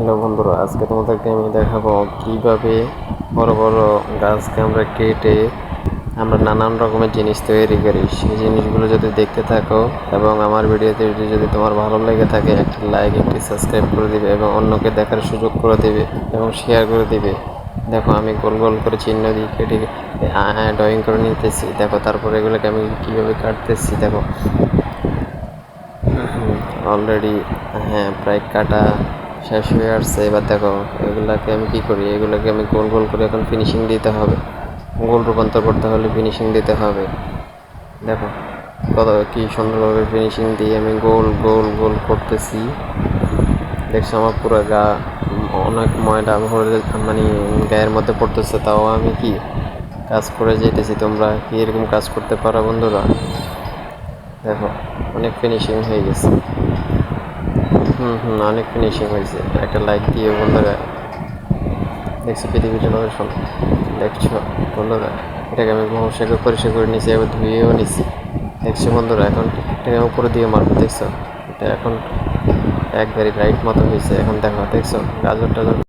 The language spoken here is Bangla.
হ্যালো বন্ধুরা, আজকে তোমাদেরকে আমি দেখাবো কিভাবে বড় বড় গাছকে আমরা কেটে আমরা নানান রকমের জিনিস তৈরি করি। সেই জিনিসগুলো যদি দেখতে থাকো এবং আমার ভিডিওতে যদি তোমার ভালো লেগে থাকে, একটি লাইক একটি সাবস্ক্রাইব করে দিবে এবং অন্যকে দেখার সুযোগ করে দিবে এবং শেয়ার করে দিবে। দেখো আমি গোল গোল করে চিহ্ন দিয়ে কেটে ড্রয়িং করে নিতেছি। দেখো তারপর এগুলোকে আমি কীভাবে কাটতেছি। দেখো অলরেডি প্রায় কাটা শেষ হয়ে আসছে। এবার দেখো এগুলাকে আমি কী করি, এগুলোকে আমি গোল গোল করে এখন ফিনিশিং দিতে হবে। গোল রূপান্তর করতে হলে ফিনিশিং দিতে হবে। দেখো কত কি সুন্দরভাবে ফিনিশিং দিয়ে আমি গোল গোল গোল করতেছি। দেখছো আমার পুরো গা অনেক ময়লা ভরে মানে গায়ের মধ্যে পড়তেছে, তাও আমি কি কাজ করে যেতেছি। তোমরা কি এরকম কাজ করতে পারো বন্ধুরা? দেখো অনেক ফিনিশিং হয়ে গেছে। অনেক ফিনিশিং হয়েছে। একটা লাইক দিয়ে বন্ধুরা। দেখছি পৃথিবীটা লোকেশন, দেখছো বন্ধুরা? এটাকে আমি ঘষে পরিষ্কার করে নিয়েছি, এবার ধুয়েও নিছি। দেখছো বন্ধুরা? এখন এটাকে আমি উপরে দিয়ে মারবো। দেখছো এটা এখন একবারই রাইট মতো হয়েছে। এখন দেখো, দেখছো গাজর টাজর